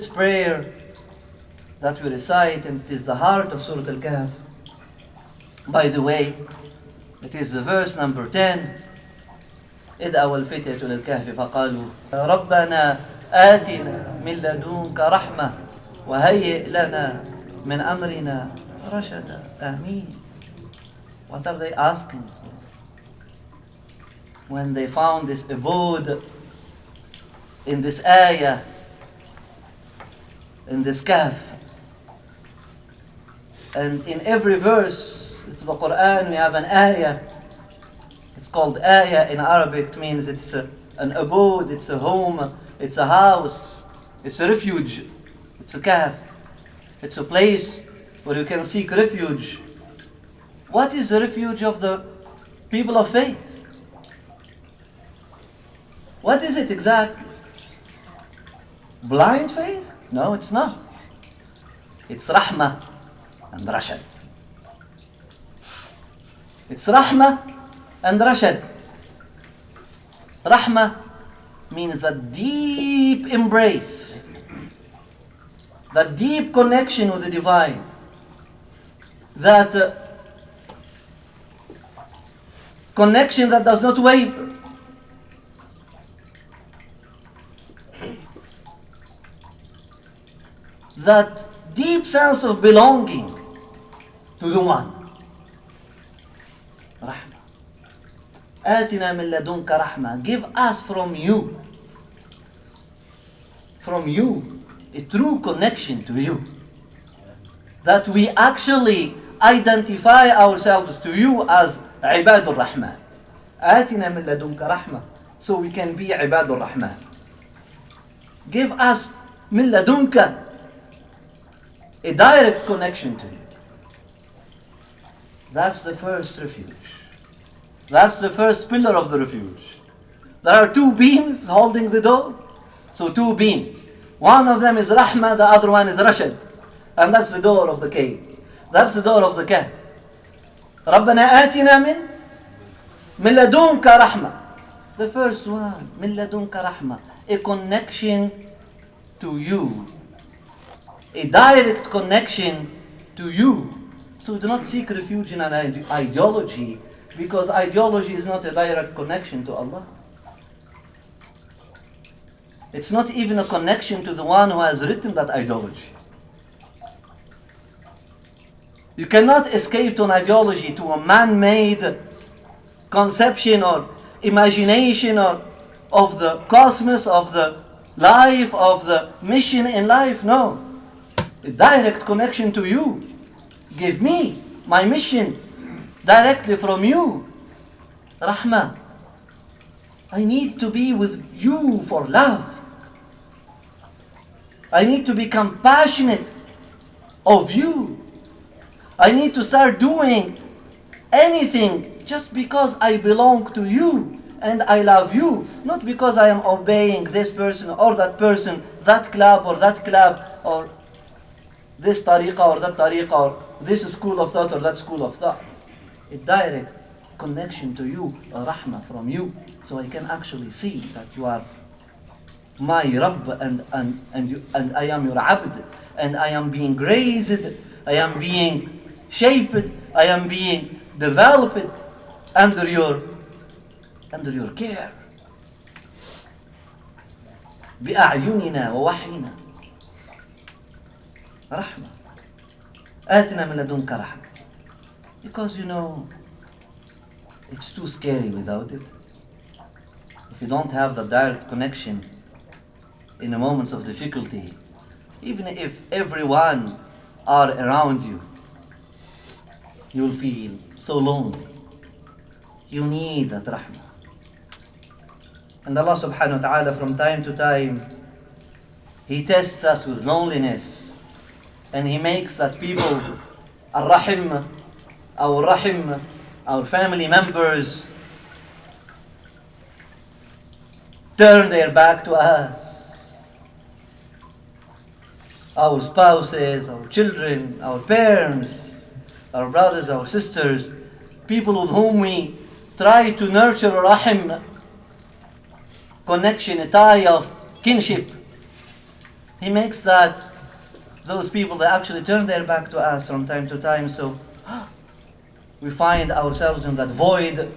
Prophet's prayer that we recite, and it is the heart of Surah al-Kahf. By the way, it is the verse number 10. إذ أوى الفتية للكهف فقالوا ربنا آتنا من لدنك رحمة وهيئ لنا من أمرنا رشدا. Ameen. What are they asking for? When they found this abode in this ayah, in this kahf. And in every verse of the Quran we have an ayah. It's called ayah in Arabic. It means it's an abode, it's a home, it's a house, it's a refuge, it's a kahf. It's a place where you can seek refuge. What is the refuge of the people of faith? What is it exactly? Blind faith? No, it's not. It's rahmah and rashad. It's rahmah and rashad. Rahmah means that deep embrace, that deep connection with the divine, that connection that does not waver. That deep sense of belonging to the one. Rahmah. آتنا من لدنك رحمة. Give us from you, a true connection to you. That we actually identify ourselves to you as عباد الرحمن. آتنا من لدنك رحمة. So we can be عباد الرحمن. Give us من لدنك, a direct connection to you. That's the first refuge. That's the first pillar of the refuge. There are two beams holding the door. So two beams. One of them is Rahmah, the other one is Rashad. And that's the door of the cave. That's the door of the Kahf. رَبَّنَا آتِنَا مِن لَدُنْكَ رَحْمَةً. The first one, مِن لَدُنْكَ رَحْمَةً. A connection to you. A direct connection to you. So do not seek refuge in an ideology, because ideology is not a direct connection to Allah. It's not even a connection to the one who has written that ideology. You cannot escape to an ideology, to a man-made conception or imagination of the cosmos, of the life, of the mission in life. No. A direct connection to you. Give me my mission directly from you. Rahmah. I need to be with you for love. I need to be compassionate of you. I need to start doing anything just because I belong to you and I love you. Not because I am obeying this person or that person, that club or that club, or this tariqah or that tariqah, or this school of thought or that school of thought. A direct connection to you, a rahmah from you, so I can actually see that you are my Rabb and I am your abd, and I am being raised, I am being shaped, I am being developed under your care. بأعيننا ووحينا. رحمة. آتنا من لدنك رحمة. Because it's too scary without it. If you don't have the direct connection in the moments of difficulty, even if everyone are around you, you'll feel so lonely. You need that rahmah. And Allah subhanahu wa ta'ala from time to time, He tests us with loneliness. And He makes that people, our family members, turn their back to us. Our spouses, our children, our parents, our brothers, our sisters, people with whom we try to nurture a rahim, connection, a tie of kinship. He makes that those people, they actually turn their back to us from time to time, so we find ourselves in that void.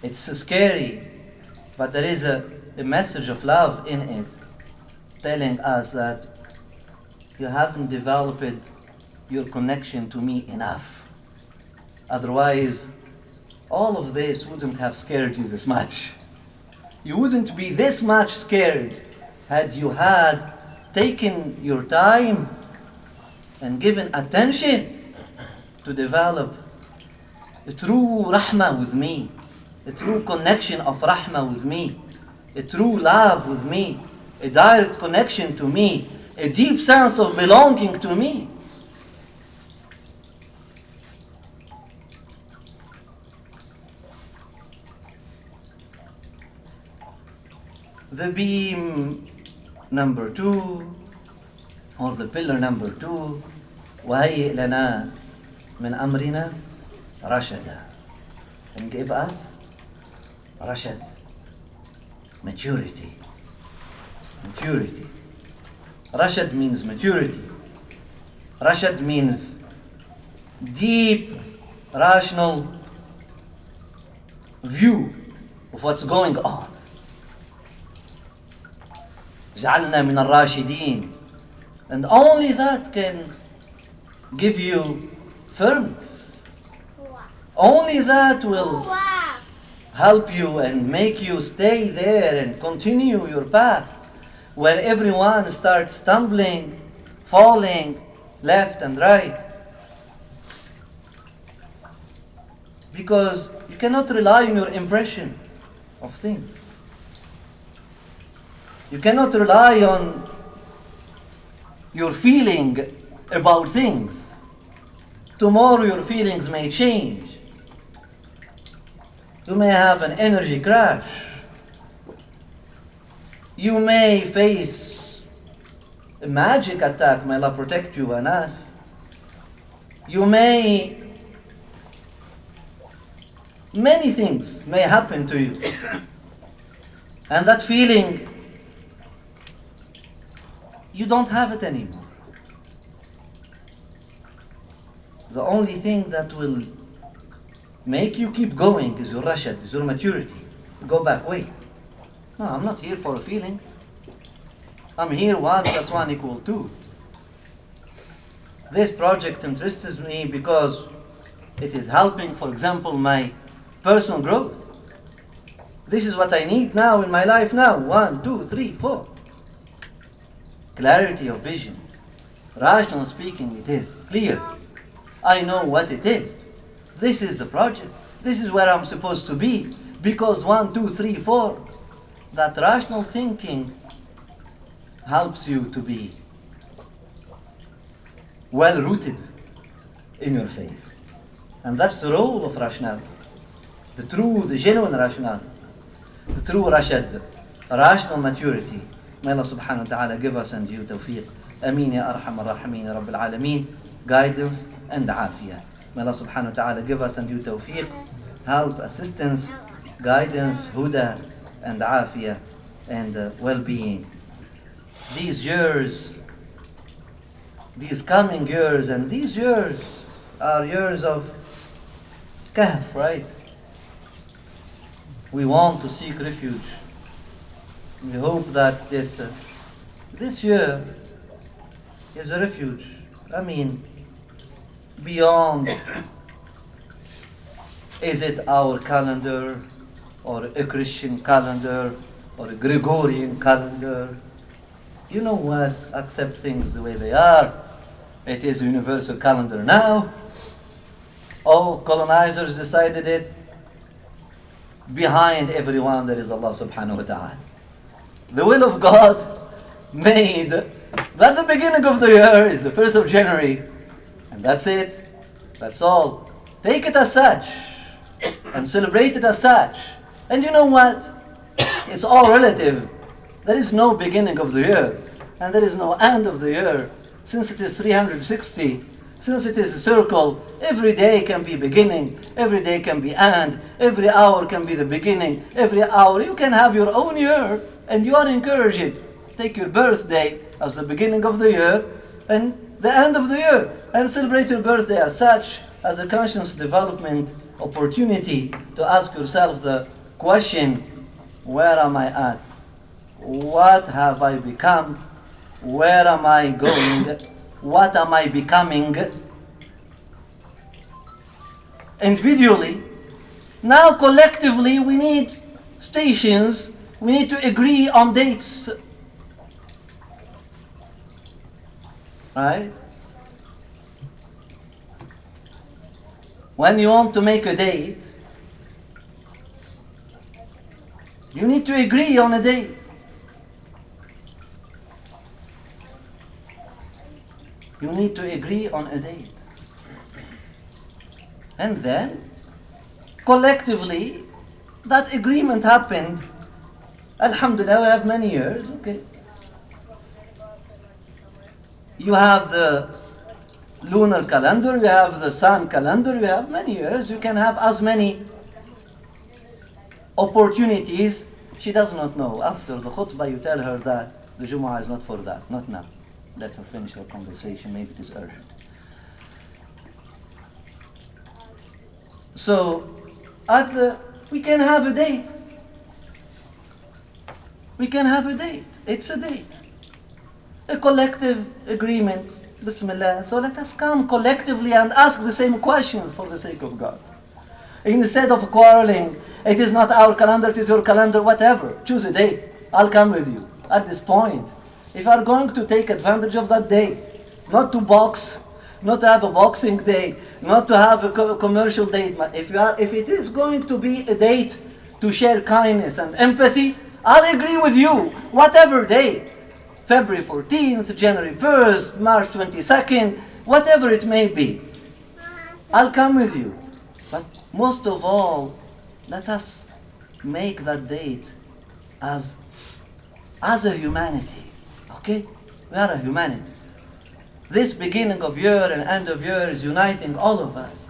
It's scary, but there is a message of love in it, telling us that you haven't developed your connection to me enough. Otherwise, all of this wouldn't have scared you this much. You wouldn't be this much scared had you had taken your time and given attention to develop a true rahmah with me, a true connection of rahmah with me, a true love with me, a direct connection to me, a deep sense of belonging to me. The beam number 2, or the pillar number 2, وَهَيِّئْ لَنَا مِنْ أَمْرِنَا رَشَدًا, and give us rashad, maturity. Maturity. Rashad means maturity. Rashad means deep, rational view of what's going on. جعلنا من الراشدين, and only that can give you firmness. Only that will help you and make you stay there and continue your path, where everyone starts stumbling, falling left and right. Because you cannot rely on your impression of things. You cannot rely on your feeling about things. Tomorrow your feelings may change. You may have an energy crash. You may face a magic attack, may Allah protect you and us. Many things may happen to you. And that feeling, you don't have it anymore. The only thing that will make you keep going is your rashad, is your maturity. You go back, wait. No, I'm not here for a feeling. I'm here 1 + 1 = 2. This project interests me because it is helping, for example, my personal growth. This is what I need now in my life now. 1, 2, 3, 4. Clarity of vision. Rational speaking, it is clear. I know what it is. This is the project. This is where I'm supposed to be. Because 1, 2, 3, 4. That rational thinking helps you to be well rooted in your faith. And that's the role of rationality. The genuine rationality. The true rashad, rational maturity. May Allah subhanahu wa ta'ala give us and you tawfiq. Ameen ya arham ar-rahimin ya rabbil alameen. Guidance and afiyah. May Allah subhanahu wa ta'ala give us and you tawfiq, help, assistance, guidance, huda, and afiyah, and well-being. These years, these coming years, and these years are years of kahf, right? We want to seek refuge. We hope that this year is a refuge. I mean, beyond, is it our calendar, or a Christian calendar, or a Gregorian calendar? You know what? Accept things the way they are. It is a universal calendar now. All colonizers decided it. Behind everyone there is Allah subhanahu wa ta'ala. The will of God made that the beginning of the year is the 1st of January. And that's it. That's all. Take it as such. And celebrate it as such. And you know what? It's all relative. There is no beginning of the year. And there is no end of the year. Since it is 360, since it is a circle, every day can be beginning, every day can be end, every hour can be the beginning, every hour you can have your own year, and you are encouraged take your birthday as the beginning of the year and the end of the year, and celebrate your birthday as such, as a conscious development opportunity to ask yourself the question, where am I at? What have I become? Where am I going? What am I becoming? Individually, now collectively we need stations, we need to agree on dates. Right? When you want to make a date, you need to agree on a date. You need to agree on a date. And then, collectively, that agreement happened. Alhamdulillah, we have many years, okay. You have the lunar calendar, you have the sun calendar, you have many years. You can have as many opportunities. She does not know. After the khutbah, you tell her that the Jumu'ah is not for that, not now. Let her finish her conversation, maybe it is urgent. So, we can have a date. We can have a date. It's a date. A collective agreement. Bismillah. So let us come collectively and ask the same questions for the sake of God. Instead of quarreling, it is not our calendar, it is your calendar, whatever. Choose a date. I'll come with you. At this point, if you are going to take advantage of that day, not to box, not to have a boxing day, not to have a commercial date, but if it is going to be a date to share kindness and empathy, I'll agree with you, whatever day. February 14th, January 1st, March 22nd, whatever it may be. I'll come with you. But most of all, let us make that date as a humanity. Okay? We are a humanity. This beginning of year and end of year is uniting all of us.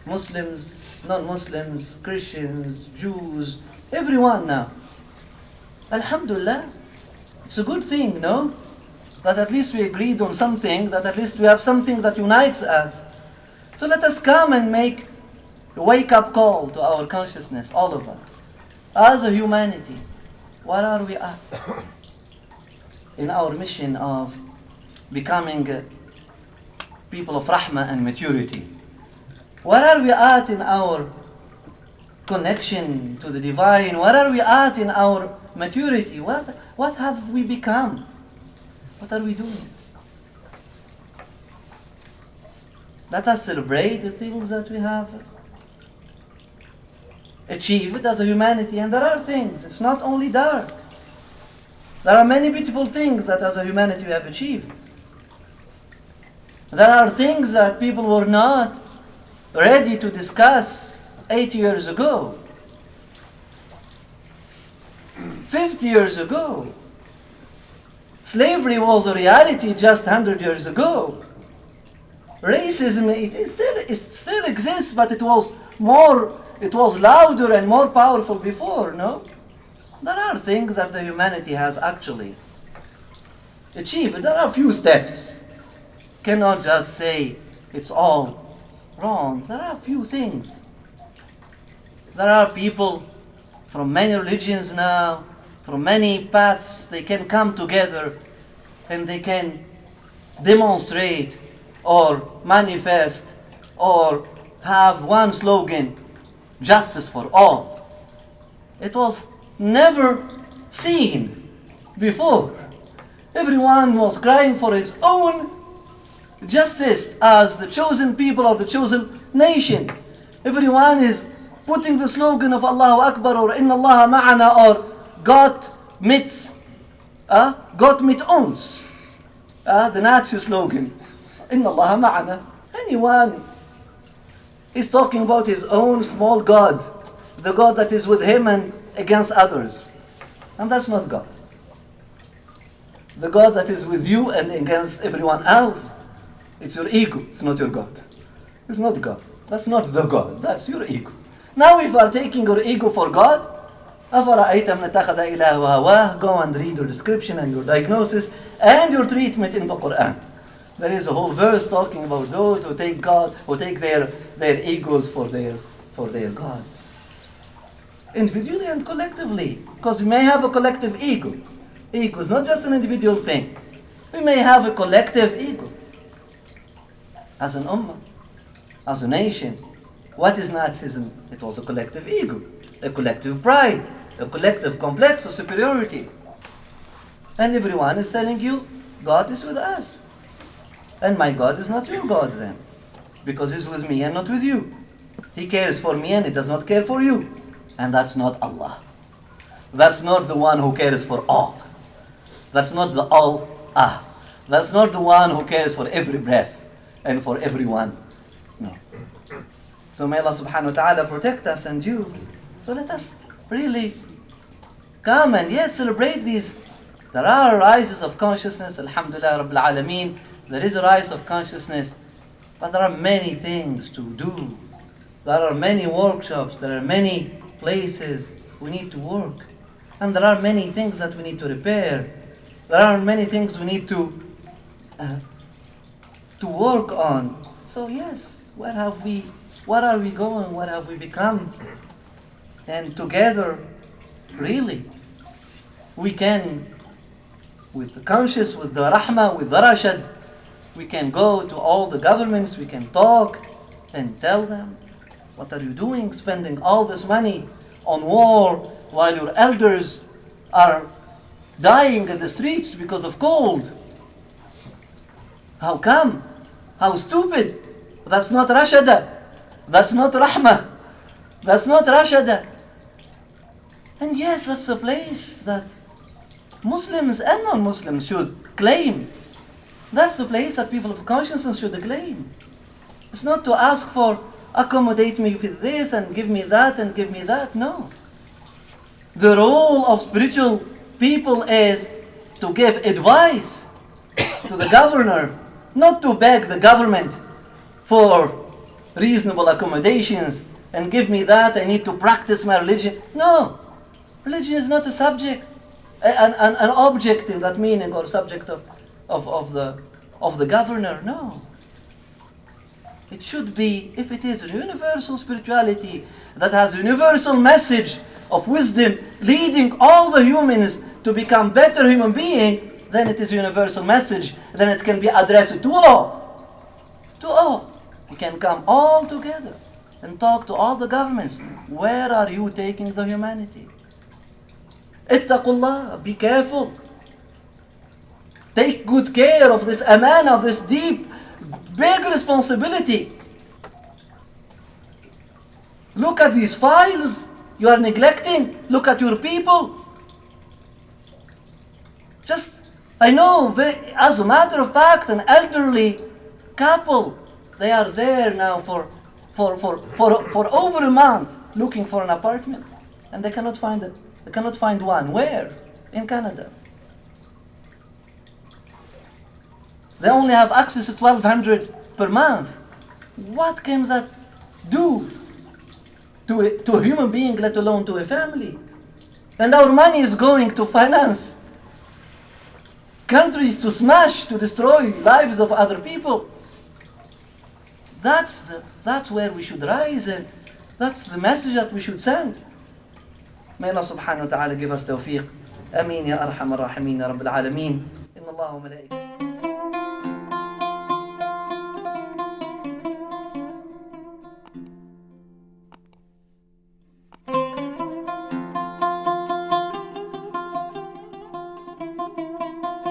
Muslims, non-Muslims, Christians, Jews, everyone now. Alhamdulillah. It's a good thing, no? That at least we agreed on something, that at least we have something that unites us. So let us come and make a wake-up call to our consciousness, all of us. As a humanity, where are we at? In our mission of becoming people of rahmah and maturity. Where are we at in our connection to the divine? Where are we at in our maturity? What have we become? What are we doing? Let us celebrate the things that we have achieved as a humanity. And there are things, it's not only dark. There are many beautiful things that as a humanity we have achieved. There are things that people were not ready to discuss 8 years ago, 50 years ago. Slavery was a reality just 100 years ago. Racism, it still exists, but it was louder and more powerful before, no? There are things that the humanity has actually achieved. There are a few steps. Cannot just say it's all wrong. There are a few things. There are people from many religions now, from many paths, they can come together and they can demonstrate or manifest or have one slogan, justice for all. It was never seen before. Everyone was crying for his own justice as the chosen people of the chosen nation. Everyone is putting the slogan of Allahu Akbar or Inna Allah Ma'ana or Gott mit uns. The Nazi slogan. Inna Allah Ma'ana. Anyone is talking about his own small God. The God that is with him and against others. And that's not God. The God that is with you and against everyone else, it's your ego, it's not your God. It's not God. That's not the God, that's your ego. Now if you are taking your ego for God, أَفَرَأَيْتَ مَنِ اتَّخَذَ إِلَهَهُ هَوَاهُ. Go and read your description and your diagnosis and your treatment in the Quran. There is a whole verse talking about those who take God, who take their egos for their gods. Individually and collectively. Because we may have a collective ego. Ego is not just an individual thing. We may have a collective ego. As an ummah, as a nation. What is Nazism? It was a collective ego, a collective pride, a collective complex of superiority. And everyone is telling you, God is with us. And my God is not your God then. Because He's with me and not with you. He cares for me and He does not care for you. And that's not Allah. That's not the one who cares for all. That's not the Allah. That's not the one who cares for every breath and for everyone. No. So may Allah subhanahu wa ta'ala protect us and you. So let us really come and yes, celebrate these. There are rises of consciousness, alhamdulillah rabbil alameen. There is a rise of consciousness, but there are many things to do. There are many workshops, there are many places we need to work. And there are many things that we need to repair. There are many things we need to work on. So yes, what are we going? What have we become? And together, really, we can, with the conscious, with the rahmah, with the rashad, we can go to all the governments, we can talk and tell them, what are you doing spending all this money on war while your elders are dying in the streets because of cold? How come? How stupid? That's not rashada. That's not rahmah. That's not rashada. And yes, that's a place that Muslims and non-Muslims should claim. That's the place that people of conscience should claim. It's not to ask for, accommodate me with this and give me that and give me that. No. The role of spiritual people is to give advice to the governor, not to beg the government for reasonable accommodations and give me that, I need to practice my religion. No. Religion is not a subject, an object in that meaning, or subject of the governor. No. It should be, if it is a universal spirituality that has a universal message of wisdom leading all the humans to become better human beings, then it is a universal message. Then it can be addressed to all. To all. You can come all together and talk to all the governments. Where are you taking the humanity? Ittaqullah, be careful. Take good care of this amana, of this deep, big responsibility. Look at these files you are neglecting. Look at your people. I know, as a matter of fact, an elderly couple, they are there now for over a month looking for an apartment, and they cannot find it. They cannot find one. Where? In Canada. They only have access to $1,200 per month. What can that do to a human being, let alone to a family? And our money is going to finance countries, to smash, to destroy lives of other people. That's where we should rise, and that's the message that we should send. May Allah subhanahu wa ta'ala give us tawfiq. Ameen ya arhamar rahimin ya rabbil alameen. Inna Allah wa malaikatahu